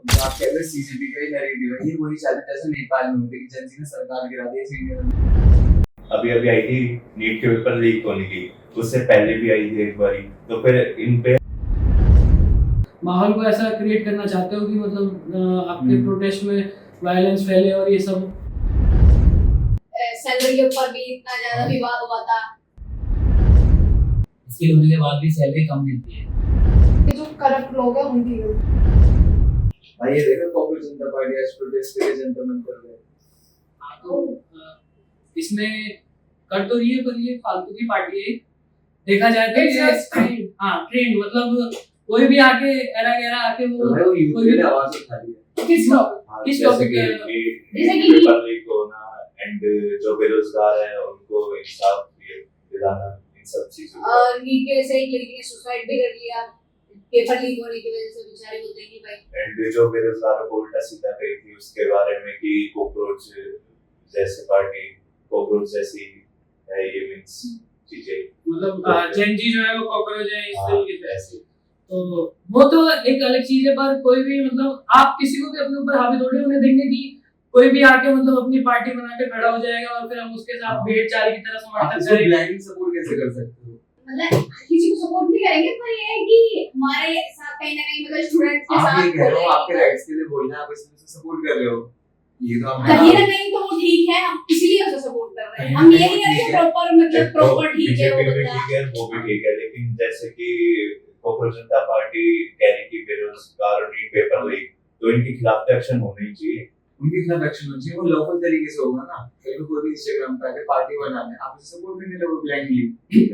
जो आप कहते हैं सीजेपी का ही नैरेटिव है, ये वही चाहते हैं जैसे नेपाल में होते कि जनजी ने सरकार गिरा दी ऐसे इंडिया में। अभी अभी आई थी नीट के पेपर लीक होने की, उससे पहले भी आई थी एक बारी, तो फिर इन पे माहौल को ऐसा क्रिएट करना चाहते हो कि मतलब आपके प्रोटेस्ट में वायलेंस फैले और ये सब। सैलरी के ऊपर भी इतना ज्यादा विवाद हुआ था। स्किल होने के बाद भी सैलरी कम मिलती है। ये जो करप्ट लोग हैं उनकी भाई ये देखो कांग्रेस जनता पार्टी आज प्रोटेस्ट के लिए जनता मंच कर रहे हैं। तो इसमें कर तो रही है, पर ये फालतू की पार्टी है देखा जाए तो। ये हाँ ट्रेंड, मतलब कोई भी आके एरा गैरा आके वो तो यूथ कोई भी ने आवाज उठा ली है। किस टॉपिक जैसे कि पेपर लीक होना एंड जो बेरोजगार है उनको इंसाफ दिलाना, इन सब चीजों और नीट के से एक लड़की ने सुसाइड भी कर लिया पेपर लीक होने की वजह से। बेचारे बोलते हैं कि भाई एंड जो बेरोजगारों को उल्टा सीधा कही थी उसके बारे में कि कॉकरोच जैसे पार्टी, कॉकरोच जैसी है, ये मींस चीजें, मतलब जेनजी जो है वो कॉकरोच है इस तरीके से। ऐसे तो वो तो एक अलग चीज है, पर कोई भी मतलब आप किसी को भी अपने ऊपर हावी थोड़ी होने देंगे कि कोई भी आके मतलब अपनी पार्टी बना के खड़ा हो जाएगा और फिर हम उसके साथ भेड़ चाल की तरह समर्थन करेंगे। ब्लाइंड सपोर्ट कैसे कर सकते हो? मतलब किसी को सपोर्ट नहीं करेंगे, पर ये है कि हमारे साथ कहीं ना कहीं मतलब स्टूडेंट्स के आप साथ ये कह रहे हो बोले आपके राइट्स के लिए बोलना है, आप इसमें सपोर्ट कर रहे हो। ये तो आप कहीं ना कहीं तो वो ठीक है, हम इसीलिए उसे सपोर्ट कर रहे हैं। हम ये नहीं कह रहे प्रॉपर मतलब प्रॉपर ठीक है वो बीजेपी भी बंदा। ठीक है, वो भी ठीक है, लेकिन जैसे कि कॉकरोच जनता पार्टी कह रही कि बेरोजगार और नीट पेपर लीक, तो इनके खिलाफ तो एक्शन होना ही चाहिए। उनके खिलाफ एक्शन होना चाहिए, वो लॉफुल तरीके से होगा ना। कहीं को कोई भी इंस्टाग्राम पे आके पार्टी बना ले, आप उसे सपोर्ट करने लगो ब्लाइंडली।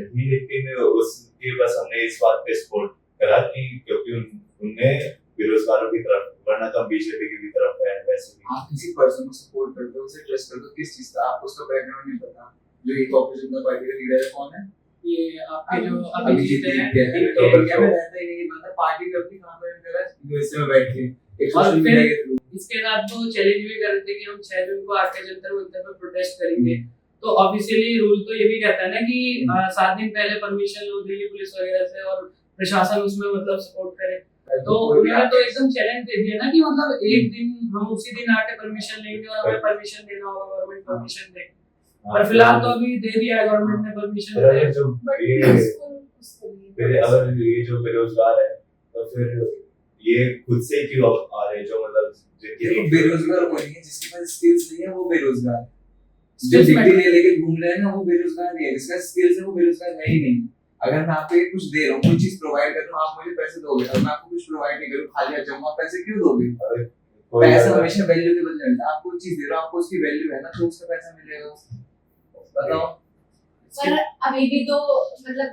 नहीं, लेकिन उसके बस हमने इस बात पे सपोर्ट करा कि क्योंकि उनने बेरोजगारों की तरफ, वरना तो बीजेपी की भी तरफ है वैसे भी। आप किसी पर्सन को सपोर्ट करते हो, उसे ट्रस्ट करते हो, किस चीज का आपको उसका बैकग्राउंड नहीं पता। जो ये कॉकरोच जनता पार्टी का लीडर है कौन है? ये आपके जो अभिजीत अभिजीत है, है इंडिया में रहता ही नहीं बंदा, पार्टी कभी काम कर रहा है यूएसए में बैठ के एक और सोशल फिर मीडिया के थ्रू। इसके साथ वो चैलेंज भी कर रहे थे कि हम 6 जून को आके जंतर मंतर पर प्रोटेस्ट करेंगे। तो ऑफिशियली रूल तो ये भी कहता है ना कि 7 दिन पहले परमिशन लो दिल्ली पुलिस वगैरह से और प्रशासन उसमें मतलब सपोर्ट करे। तो उन्होंने तो एकदम चैलेंज दे दिया ना कि मतलब एक दिन हम उसी दिन आके परमिशन लेंगे और हमें परमिशन देना होगा, गवर्नमेंट परमिशन दे। पर फिलहाल तो अभी दे दिया है गवर्नमेंट ने परमिशन। फिर जो फिर अगर ये जो बेरोजगार है तो फिर ये खुद से क्यों आ रहे हैं, जो मतलब देखो बेरोजगार वो नहीं है जिसके पास स्किल्स नहीं है, वो बेरोजगार है। जो डिग्री ले लेके घूम रहे हैं ना वो बेरोजगार नहीं है, जिसका स्किल्स है वो बेरोजगार है ही नहीं। अगर मैं आपको कुछ दे रहा हूँ, कोई चीज प्रोवाइड कर रहा हूँ, आप मुझे पैसे दोगे। अगर मैं आपको कुछ प्रोवाइड नहीं करूँ, खाली जाऊंगा, पैसे क्यों दोगे? पैसा हमेशा वैल्यू के बदले मिलता है। आपको चीज दे रहा हूँ, आपको उसकी वैल्यू है ना, तो उसका पैसा मिलेगा। बताओ। पर अभी भी तो मतलब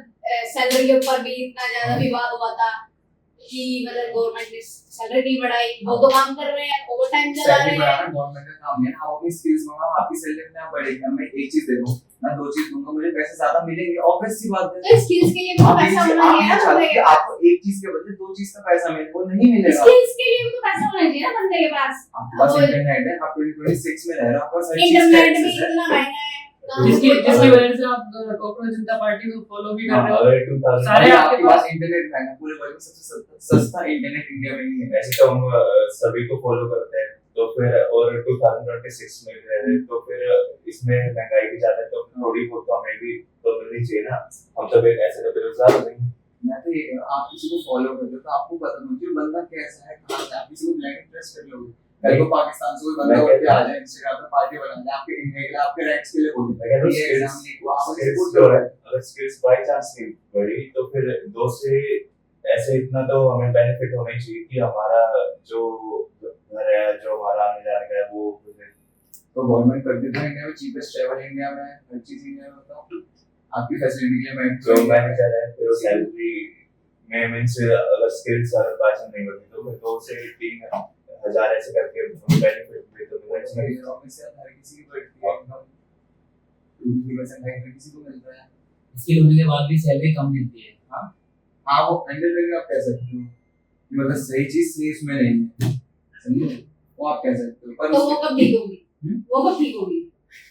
सैलरी के ऊपर भी इतना ज्यादा विवाद हुआ था कि मतलब गवर्नमेंट ने सैलरी नहीं बढ़ाई। वो तो काम कर रहे हैं, ओवर टाइम चला रहे हैं। गवर्नमेंट का काम है, आप अपनी स्किल्स बढ़ाओ, आपकी सैलरी में बढ़ेगी। मैं एक चीज दे दूं, मैं 2 चीज दूंगा, मुझे पैसे ज्यादा मिलेंगे, ऑब्वियस सी बात है। तो स्किल्स के लिए भी तो पैसा होना चाहिए ना बंदे के पास। आपको एक चीज के बदले 2 चीज का पैसा मिले, वो नहीं मिलेगा। स्किल्स के लिए भी तो पैसा होना चाहिए ना बंदे के पास। आपके पास इंटरनेट है, आप 2026 में रह रहे हो, आपके पास हर चीज इंटरनेट भी है। इतना महंगा है। जिसकी वजह से आप कॉकरोच जनता पार्टी को फॉलो भी कर रहे हो। सारे आपके पास इंटरनेट है ना, पूरे वर्ल्ड में सबसे सस्ता इंटरनेट इंडिया में ही है। ऐसे तो हम सभी को फॉलो करते हैं, तो फिर और 2026 में रह रहे, तो फिर इसमें महंगाई भी ज्यादा है, तो थोड़ी बहुत तो हमें भी तो मिलनी चाहिए ना। हम सब ऐसे तो बेरोजगार हो जाएंगे। मैं तो आप किसी को फॉलो करते हो तो आपको पता होना चाहिए बंदा कैसा है, कहां से। आप किसी को ब्लाइंड ट्रस्ट कर लोगे? कल को पाकिस्तान से कोई बंदा उठ के आ जाए, इंस्टाग्राम पे पार्टी बना ले, आपके इंडिया के लिए, आपके राइट्स के लिए बोले, ये एग्जाम लीक हुआ, आप उसे सपोर्ट करो। अगर स्किल्स बाय चांस नहीं बढ़ी तो फिर 2 से ऐसे इतना तो हमें बेनिफिट होना ही चाहिए कि हमारा जो घर है, जो हमारा आने जाने का है, वो तो गवर्नमेंट करती है इंडिया में चीपेस्ट ट्रैवल इंडिया में, हर चीज इंडिया में। बताओ आपकी फैसिलिटी के लिए मैं जो मैनेजर है फिर सैलरी में मींस अगर स्किल्स और बाय नहीं बढ़ी तो फिर 2 से 3,000 ऐसे करके बेनिफिट भी तो मिलना चाहिए। ऑफिस से हर किसी की बढ़ती है इनकम, 2% हर किसी को मिलता है। स्किल होने के बाद भी सैलरी कम मिलती है। हाँ वो हैंडल करके आप कह सकते हो कि मतलब सही चीज सही इसमें नहीं है, समझे? वो आप कह सकते हो, पर तो वो कब ठीक होगी? वो कब ठीक होगी?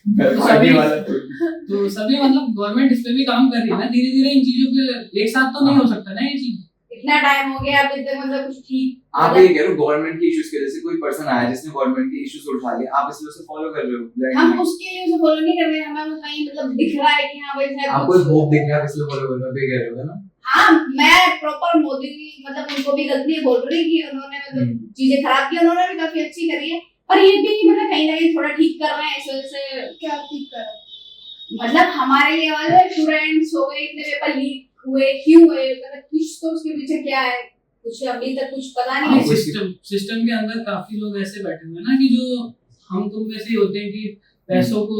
तो सभी मतलब गवर्नमेंट इस पे भी काम कर रही है ना, धीरे धीरे इन चीजों पे एक साथ तो नहीं हो सकता ना ये चीज। इतना टाइम हो गया अभी तक मतलब कुछ ठीक आप ये कह रहे हो गवर्नमेंट के इश्यूज की वजह से कोई पर्सन आया जिसने गवर्नमेंट के इश्यूज उठा लिए, आप इसलिए उसे फॉलो कर रहे हो? हम उसके लिए उसे फॉलो नहीं कर रहे, हमें वो कहीं मतलब दिख रहा है कि हाँ भाई शायद आपको एक होप दिख रहा है इसलिए फॉलो कर रहे हो, ये कह रहे हो ना? हाँ मैं प्रॉपर मोदी की मतलब उनको भी गलती बोल रही कि उन्होंने मतलब चीजें खराब की, उन्होंने भी काफी अच्छी करी है, पर ये भी मतलब कहीं ना कहीं थोड़ा ठीक कर रहे हैं इस वजह से। क्या ठीक कर रहे हैं मतलब हमारे लिए वाले स्टूडेंट्स हो गए, इतने पेपर लीक हुए क्यों हुए, मतलब कुछ तो उसके पीछे क्या है, कुछ अभी तक कुछ पता नहीं है। सिस्टम के अंदर काफी लोग ऐसे बैठे हुए हैं ना कि जो हम तुम में से ही होते हैं कि पैसों को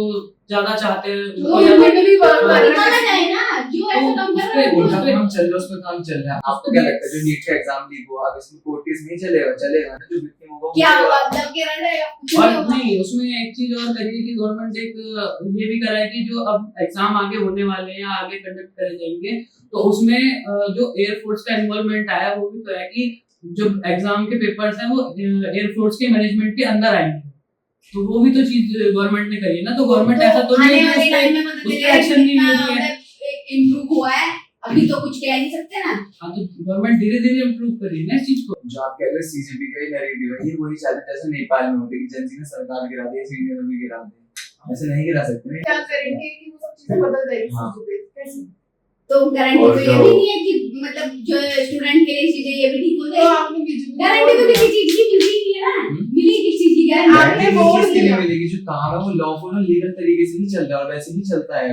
ज्यादा चाहते हैं, तो भी निकाला जाए ना जो ऐसा काम कर रहा है उनका काम चल रहा है, उसमें काम चल रहा है। आपको क्या लगता है जो नीट का एग्जाम लीक हुआ अब इसमें कोर्ट केस नहीं चलेगा? चलेगा ना, जो विक्टिम होगा क्या हुआ दब के रह जाएगा कुछ और नहीं होगा। नहीं उसमें एक चीज और करी है कि गवर्नमेंट एक ये भी करा है कि जो अब एग्जाम आगे होने वाले हैं या आगे कंडक्ट करे जाएंगे तो उसमें जो एयरफोर्स का इन्वॉल्वमेंट आया वो भी तो है कि जो एग्जाम के पेपर्स हैं वो एयरफोर्स के मैनेजमेंट के अंदर आएंगे, तो वो भी तो चीज गवर्नमेंट ने करी है ना। तो गवर्नमेंट ऐसा तो नहीं है आने वाले टाइम में उस मतलब पे एक्शन नहीं ले रही है। इम्प्रूव हुआ है अभी तो कुछ कह नहीं सकते ना। हाँ तो गवर्नमेंट धीरे धीरे इम्प्रूव कर रही है ना इस चीज को। जो आप कह रहे हो सीजेपी का ही नैरेटिव है, ये वही चाहते जैसे नेपाल में होते कि जनजी ने सरकार गिरा दी, ऐसे इंडिया में भी गिरा दे, ऐसे नहीं गिरा सकते। क्या करेंगे कि वो सब चीजें बदल जाएगी हाँ। कैसे? तो गारंटी और तो ये भी नहीं है कि मतलब जो स्टूडेंट के लिए चीजें ये भी ठीक हो तो जाएगी। आपने बीजेपी गारंटी तो किसी चीज की मिलती नहीं है ना, मिली किस चीज की गारंटी? आपने गारंटी वोट किस चीज के लिए दिया। मिलेगी? जो काम है वो लॉफुल और लीगल तरीके से नहीं चल रहा और वैसे ही चलता है।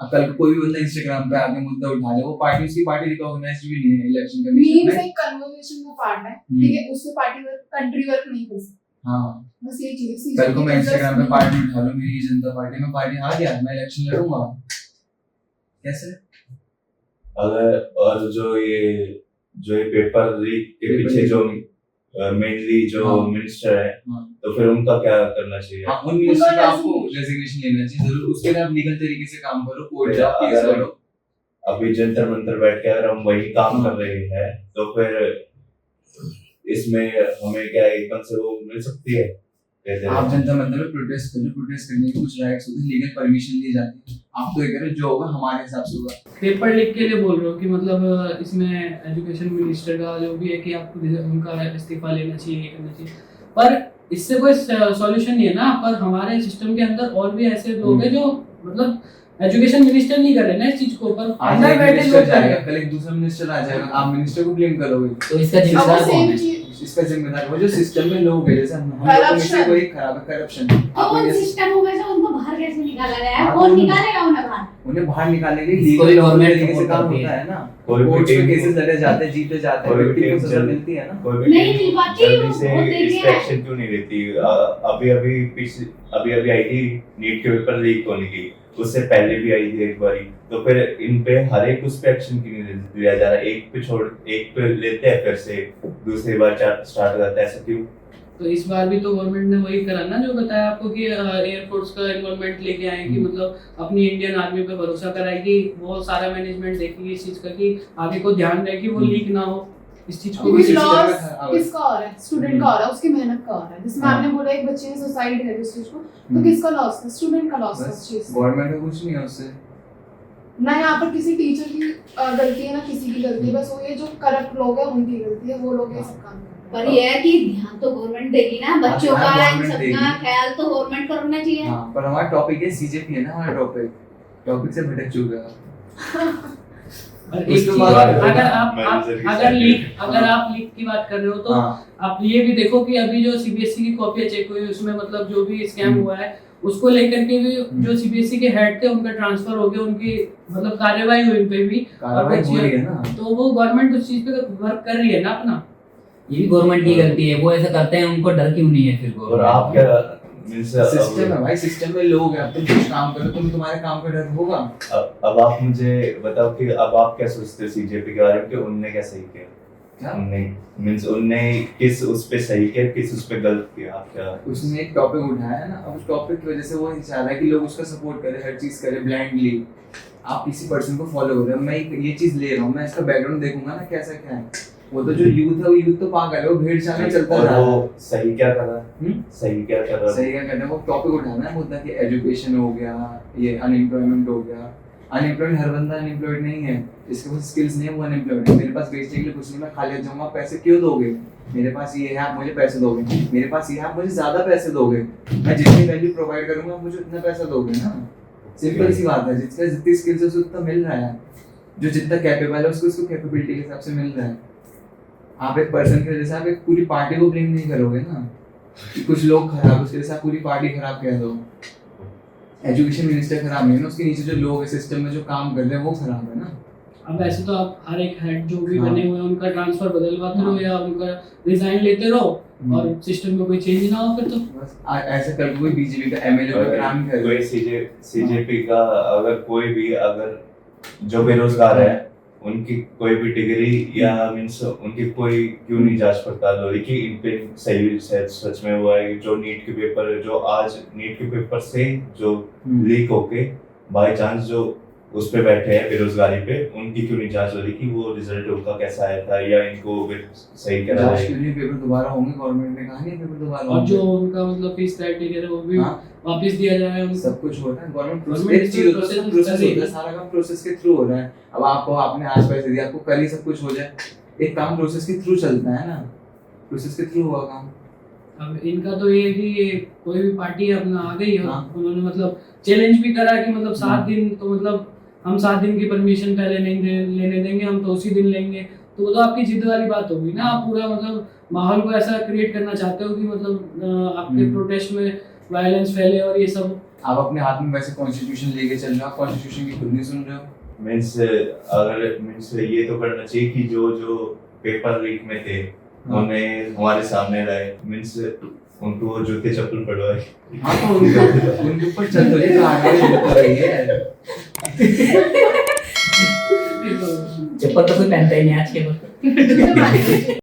अब कल को कोई भी बंदा इंस्टाग्राम पे आके मुद्दा उठा ले, वो पार्टी उसकी पार्टी रिकॉग्नाइज्ड भी नहीं है इलेक्शन कमीशन मीम्स में। एक कन्वर्सेशन का पार्ट है, ठीक है, उससे पार्टी वर्क कंट्री वर्क नहीं कर सकती। हाँ बस ये चीज कल को मैं इंस्टाग्राम पे पार्टी उठा लूं, मेरी जनता पार्टी में पार्टी आ गया, मैं इलेक्शन लड़ूंगा कैसे? अगर और जो ये पेपर लीक के पेपर पीछे लीक। जो मेनली जो हाँ। मिनिस्टर है हाँ। तो फिर उनका क्या करना चाहिए? हाँ, उन मिनिस्टर का आपको रेजिग्नेशन लेना चाहिए जरूर, उसके लिए आप लीगल तरीके से काम करो, कोर्ट जाओ, केस अगर लड़ो। अभी जंतर मंतर बैठ के अगर हम वही काम हाँ। कर रहे हैं तो फिर इसमें हमें क्या एकदम से वो मिल सकती है? कहते आप हैं जनता मंदिर में प्रोटेस्ट करो, प्रोटेस्ट करने के कुछ राइट्स होते हैं, लीगल परमिशन दी जाती है। आप तो ये करो जो होगा हमारे हिसाब से होगा। पेपर लीक के लिए बोल रहे हो कि मतलब इसमें एजुकेशन मिनिस्टर का जो भी है कि आपको उनका इस्तीफा लेना चाहिए, ये करना चाहिए, पर इससे कोई सॉल्यूशन नहीं है ना। पर हमारे सिस्टम के अंदर और भी ऐसे लोग हैं जो मतलब एजुकेशन मिनिस्टर नहीं कर रहे ना इस चीज को, पर आज अंदर एक बैठे मिनिस्टर लोग कर रहे जाएगा, हैं। कल एक दूसरा मिनिस्टर आ जाएगा, आप मिनिस्टर को ब्लेम करोगे। तो इसका अब वो जिम्मेदार कौन सेम है? चीज इसका जिम्मेदार वो जो सिस्टम में लोग हैं, जैसे हम लोगों में से कोई खराब है, करप्शन। आप कौन जैसे सिस्टम होगा जो उनको बाहर कैसे निकाला गया है? हाँ, कौन तो निकालेगा उन्हें बाहर? उन्हें बाहर निकालने के इसको लिए भी government तरीके से support काम करती होता है। है ना। कोई भी कोर्ट्स में टीम- केसेस लड़े जाते हैं, जीते जाते हैं, कोई भी विक्टिम को टीम सजा जल्दी- मिलती है ना। कोई भी नहीं टीम मिल पाती, जल्दी से वो देख इस लिया पे है। एक्शन क्यों नहीं लेती? अभी आई थी नीट के पेपर लीक होने की, उससे पहले भी आई थी एक बारी, तो फिर इन पे हर एक उस पे एक्शन क्यों नहीं लिया जा रहा? एक पे लेते हैं फिर से दूसरी बार स्टार्ट हो जाता है, ऐसा क्यों? तो इस बार भी तो गवर्नमेंट ने वही करा ना जो बताया आपको कि एयरफोर्स का इन्वॉल्वमेंट लेके आएगी, मतलब अपनी इंडियन आर्मी पे भरोसा कराएगी, वो सारा मैनेजमेंट देखेगी इस चीज का कि आगे को ध्यान रहे कि वो लीक ना हो इस चीज को। कोई क्योंकि system लॉस में खराब है। किसका हो रहा है? स्टूडेंट का हो रहा है, उसकी मेहनत का हो रहा है। जिसमें हाँ। आपने बोला एक बच्चे ने सुसाइड कर उस चीज को, तो किसका लॉस था? स्टूडेंट का लॉस था उस चीज से। गवर्नमेंट का कुछ नहीं है उससे। ना यहाँ पर किसी टीचर की गलती है ना किसी की गलती है, बस वो ये जो करप्ट लोग हैं उनकी गलती है, वो लोग ये सब काम कर पर ये है कि ध्यान तो गवर्नमेंट देगी ना, बच्चों हाँ, का इन government सबका देगी। ख्याल तो गवर्नमेंट को रखना चाहिए। हाँ, पर हमारा टॉपिक है सीजेपी है ना, हमारा टॉपिक से भटक चुका है। और एक उसके चीज बाद और, मैनेजर की अगर सैलरी। लीक की बात कर रहे हो तो हाँ, आप ये भी देखो कि अभी जो सीबीएसई की कॉपियां चेक हुई उसमें मतलब जो भी स्कैम हुआ है उसको लेकर के भी जो सीबीएसई के हेड थे उनका ट्रांसफर हो गया, उनकी मतलब कार्रवाई हुई उन पे भी, कार्रवाई हो रही है ना। तो वो गवर्नमेंट उस चीज पे वर्क कर रही है ना अपना। ये भी गवर्नमेंट की गलती है, वो ऐसा करते हैं, उनको डर क्यों नहीं है फिर और आप क्या मींस सिस्टम है भाई, सिस्टम में लोग हैं, अब तुम कुछ काम करो, तुम्हारे काम का डर होगा। अब आप मुझे बताओ कि अब आप क्या सोचते हो सीजेपी के बारे में कि उनने क्या सही किया? क्या? उनने किस उस पे सही किया, किस उस पे गलत किया? आप क्या उसने एक टॉपिक उठाया है ना, अब उस टॉपिक की वजह से वो चाह रहा है कि लोग उसका सपोर्ट करें, हर चीज करें ब्लाइंडली। आप किसी पर्सन को फॉलो कर रहे हो, मैं ये चीज ले रहा हूँ, मैं इसका बैकग्राउंड देखूंगा ना कैसा क्या है। वो तो जो यूथ है, वो यूथ तो पागल है, वो भेड़ चाल में चलता और जा रहा है। वो सही क्या कर रहा है? सही क्या कर रहा है? सही क्या करना है, वो टॉपिक उठाना है मुद्दा कि एजुकेशन हो गया, ये अनएम्प्लॉयमेंट हो गया, अनएम्प्लॉयड हर बंदा अनएम्प्लॉयड नहीं है, जिसके पास स्किल्स नहीं है वो अनएम्प्लॉयड है। मेरे पास बेचने के लिए कुछ नहीं, मैं खाली जाऊंगा, पैसे क्यों दोगे? मेरे पास ये है, आप मुझे पैसे दोगे, मेरे पास ये है, आप मुझे ज्यादा पैसे दोगे, मैं जितनी वैल्यू प्रोवाइड करूंगा आप मुझे उतना पैसा दोगे ना। सिंपल सी बात है, जिसका जितनी स्किल्स है उसको उतना मिल रहा है, जो जितना कैपेबल है उसको उसको कैपेबिलिटी के हिसाब से मिल रहा है। आप एक पर्सन की वजह से आप एक पूरी पार्टी को ब्लेम नहीं करोगे ना कि कुछ लोग खराब, उसकी वजह से आप पूरी पार्टी खराब कह दो। एजुकेशन मिनिस्टर खराब नहीं है ना, उसके नीचे जो लोग है सिस्टम में जो काम कर रहे हैं वो खराब है ना। अब ऐसे तो आप हर एक हेड जो भी हाँ। बने हुए हैं उनका ट्रांसफर बदलवाते रहो हाँ। या उनका रिजाइन लेते रहो और सिस्टम में कोई चेंज ना हो फिर तो। बस ऐसा कर कोई बीजेपी का एमएलए का काम कर कोई सीजेपी का अगर कोई भी अगर जो बेरोजगार है उनकी कोई भी डिग्री या मीन्स उनकी कोई क्यों नहीं जांच पड़ताल हो रही कि इन पे सही सच में हुआ है? जो नीट के पेपर जो आज नीट के पेपर से जो लीक होके बाय चांस जो उस पे बैठे हैं बेरोजगारी पे, उनकी क्यों नहीं जांच हो रही कि वो रिजल्ट उनका कैसा आया था या इनको सही करा जांच है? के लिए पेपर दोबारा होंगे, गवर्नमेंट ने कहा नहीं पेपर दोबारा और जो होंगे। उनका मतलब फीस क्राइटेरिया है वो भी हाँ। वापस दिया जाए उनको। सब कुछ हो रहा है, गवर्नमेंट Government प्रोसेस चीज होता है, process प्रोसेस कर रही होता है, है। सारा काम प्रोसेस के थ्रू हो रहा है। अब आपको आपने आज पैसे दिए, आपको कल ही सब कुछ हो जाए, एक काम प्रोसेस के थ्रू चलता है ना, प्रोसेस के थ्रू हुआ काम। अब इनका तो ये है कि ये कोई भी पार्टी अपना आ गई है, हाँ। उन्होंने मतलब चैलेंज भी करा कि मतलब 7 हाँ। दिन तो मतलब हम 7 दिन की परमिशन पहले नहीं लेने देंगे, हम तो उसी दिन लेंगे। तो वो तो आपकी जिद वाली बात होगी ना। आप पूरा मतलब माहौल को ऐसा क्रिएट करना चाहते हो कि मतलब आपके प्रोटेस्ट में वायलेंस फैले और ये सब। आप अपने हाथ में वैसे कॉन्स्टिट्यूशन लेके चल रहे हो, आप कॉन्स्टिट्यूशन की खुद नहीं सुन रहे हो। मीन्स ये तो करना चाहिए कि जो पेपर लीक में थे हाँ। उन्हें हमारे सामने लाए, मीन्स उनको जूते चप्पल पड़वाए। हाँ तो उनके ऊपर चल तो रही है। चप्पल तो कोई पहनता ही नहीं आज के वक्त।